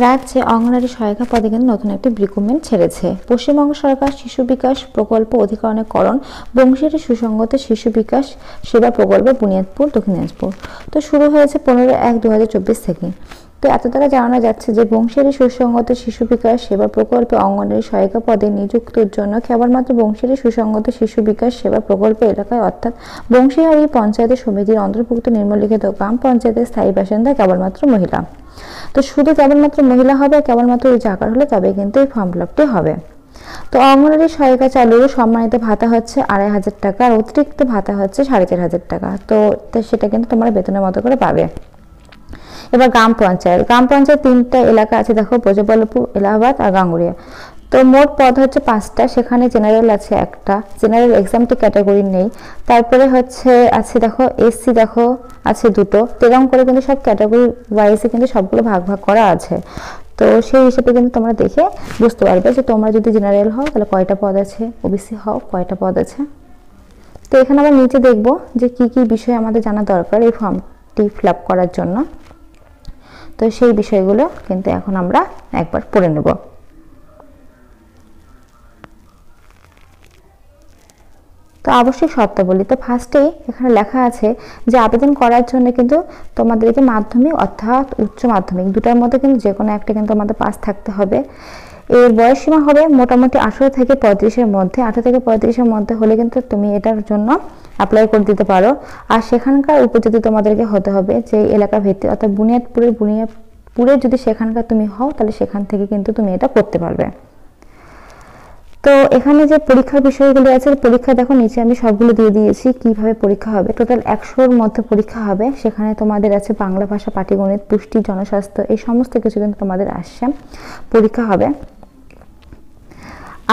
রাজ্যে অঙ্গনওয়াড়ি সহায়িকা পদে কিন্তু নতুন একটি রিক্রুটমেন্ট ছেড়েছে। পশ্চিমবঙ্গ সরকার শিশু বিকাশ প্রকল্প অধিকরণে বংশীহারি সুসংগত শিশু বিকাশ সেবা প্রকল্প বুনিয়াদপুর দক্ষিণ দিনাজপুর। তো শুরু হয়েছে 15/1/2024 থেকে। তো এত দ্বারা জানানো যাচ্ছে যে বংশীহারি সুসংগত শিশু বিকাশ সেবা প্রকল্পে অঙ্গনওয়াড়ি সহায়িকা পদে নিযুক্তির জন্য কেবলমাত্র বংশীহারি সুসংগত শিশু বিকাশ সেবা প্রকল্প এলাকায় অর্থাৎ বংশীহারি পঞ্চায়েত সমিতির অন্তর্ভুক্ত নিম্নলিখিত গ্রাম পঞ্চায়েতের স্থায়ী বাসিন্দা কেবলমাত্র মহিলা। তো শুধু কেবলমাত্র মহিলা হবে, কেবলমাত্র ওই জায়গার হলে তবে কিন্তু এই ফর্ম ফিল-আপটি হবে। তো অঙ্গনওয়াড়ি সহায়িকা চালুর সম্মানিত ভাতা হচ্ছে 2500 টাকা, আর অতিরিক্ত ভাতা হচ্ছে 4500 টাকা। তো সেটা কিন্তু তোমরা বেতনের মতো করে পাবে। এবার গ্রাম পঞ্চায়েত 3টা এলাকা আছে, দেখো ব্রজবল্লভপুর, এলাহাবাদ আর গাঙ্গুরিয়া। তো মোট পদ হচ্ছে 5টা, সেখানে জেনারেল আছে একটা, জেনারেল এক্সামটি ক্যাটাগরি নেই। তারপরে হচ্ছে আছে দেখো এসসি দেখো আছে 2টো, এরকম করে কিন্তু সব ক্যাটাগরি ওয়াইজে কিন্তু সবগুলো ভাগ ভাগ করা আছে। তো সেই হিসেবে কিন্তু তোমরা দেখে বুঝতে পারবে যে তোমরা যদি জেনারেল হও তাহলে কয়টা পদ আছে, ওবিসি হও কয়টা পদ আছে। তো এখানে আবার নিচে দেখবো যে কি কি বিষয় আমাদের জানা দরকার এই ফর্মটি ফিল আপ করার জন্য। তো সেই বিষয়গুলো কিন্তু এখন আমরা একবার পড়ে নেব। তো আবশ্যিক শর্তাবলী, তো ফার্স্টেই এখানে লেখা আছে যে আবেদন করার জন্য কিন্তু তোমাদেরকে মাধ্যমিক অর্থাৎ উচ্চ মাধ্যমিক দুটার মধ্যে কিন্তু যে কোনো একটা কিন্তু আমাদের পাস থাকতে হবে। এর বয়সসীমা হবে মোটামুটি 18 থেকে 35-এর মধ্যে, 18 থেকে 35-এর মধ্যে হলে কিন্তু তুমি এটার জন্য অ্যাপ্লাই করে দিতে পারো। আর সেখানকার উপযোগী তোমাদেরকে হতে হবে যে এলাকা ভিত্তিক, অর্থাৎ বুনিয়াদপুরে যদি সেখানকার তুমি হও তাহলে সেখান থেকে কিন্তু তুমি এটা করতে পারবে। তো এখানে যে পরীক্ষার বিষয়গুলো আছে, পরীক্ষা দেখো নিচে আমি সবগুলো দিয়ে দিয়েছি কিভাবে পরীক্ষা হবে। টোটাল 100-র মধ্যে পরীক্ষা হবে। সেখানে তোমাদের আছে বাংলা ভাষা, পাটিগণিত, পুষ্টি, জনস্বাস্থ্য, এই সমস্ত কিছু কিন্তু তোমাদের আসছে পরীক্ষা হবে।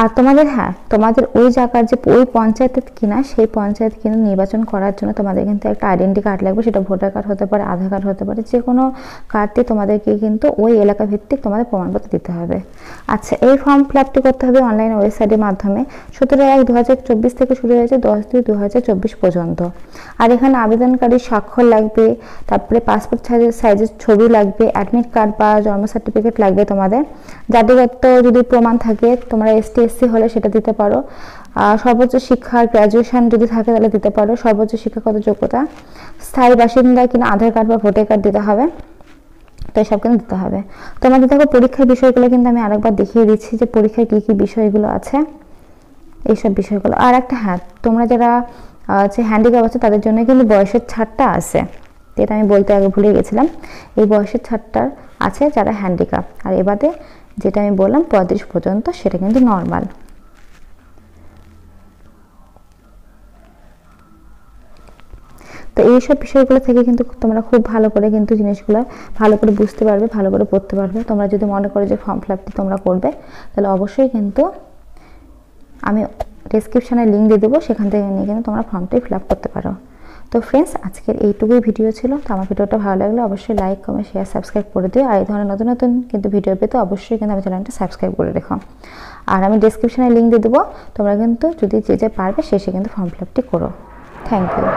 আর তোমাদের ওই জায়গার যে ওই পঞ্চায়েতের কিনা সেই পঞ্চায়েত কিন্তু নির্বাচন করার জন্য তোমাদের কিন্তু একটা আইডেন্টি কার্ড লাগবে। সেটা ভোটার কার্ড হতে পারে, আধার কার্ড হতে পারে, যে কোনো কার্ডটি তোমাদেরকে কিন্তু ওই এলাকা ভিত্তিক তোমাদের প্রমাণপত্র দিতে হবে। আচ্ছা, এই ফর্ম ফিল-আপটি করতে হবে অনলাইন ওয়েবসাইটের মাধ্যমে। 17/1/2024 থেকে শুরু হয়েছে 10/2/2024 পর্যন্ত। আর এখানে আবেদনকারীর স্বাক্ষর লাগবে, তারপরে পাসপোর্ট সাইজের ছবি লাগবে, অ্যাডমিট কার্ড বা জন্ম সার্টিফিকেট লাগবে তোমাদের। জাতিগত যদি প্রমাণ থাকে, তোমরা ST/SC হলে সেটা দিতে পারো। সর্বোচ্চ শিক্ষা গ্র্যাজুয়েশন যদি থাকে তাহলে দিতে পারো। সর্বোচ্চ শিক্ষাগত যোগ্যতা, স্থায়ী বাসিন্দা কিনা আধার কার্ড বা ভোটার কার্ড দিতে হবে। তো এসব কিন্তু দিতে হবে। তোমাদের দেখো পরীক্ষার বিষয়গুলো কিন্তু আমি আরেকবার দেখিয়ে দিচ্ছি যে পরীক্ষায় কি কি বিষয়গুলো আছে, এইসব বিষয়গুলো। আর একটা তোমরা যারা যে হ্যান্ডিক্যাপ আছে তাদের জন্য কিন্তু বয়সের ছাড়টা আছে, এটা আমি বলতে আগে ভুলে গেছিলাম। এই বয়সের ছাড়টার আছে যারা হ্যান্ডিক্যাপ। আর এবারে যেটা আমি বললাম 35 পর্যন্ত সেটা কিন্তু নর্মাল। তো এইসব বিষয়গুলো থেকে কিন্তু তোমরা খুব ভালো করে কিন্তু জিনিসগুলো ভালো করে বুঝতে পারবে, ভালো করে পড়তে পারবে। তোমরা যদি মনে করো যে ফর্ম ফিল-আপটি তোমরা করবে তাহলে অবশ্যই কিন্তু আমি ডেসক্রিপশনে লিঙ্ক দিয়ে দেবো, সেখান থেকে নিয়ে কিন্তু তোমরা ফর্মটি ফিল-আপ করতে পারো। তো ফ্রেন্ডস, আজকের এইটুকুই ভিডিও ছিল। তো আমার ভিডিওটা ভালো লাগলে অবশ্যই লাইক, কমেন্ট, শেয়ার, সাবস্ক্রাইব করে দিও। আর এই ধরনের নতুন নতুন কিন্তু ভিডিও পেতে অবশ্যই কিন্তু আমার চ্যানেলটা সাবস্ক্রাইব করে রেখো। আর আমি ডেসক্রিপশনে লিঙ্ক দিয়ে দেবো, তোমরা কিন্তু যদি যে পারবে শেষে কিন্তু ফর্ম ফিল-আপটি করো। Thank you.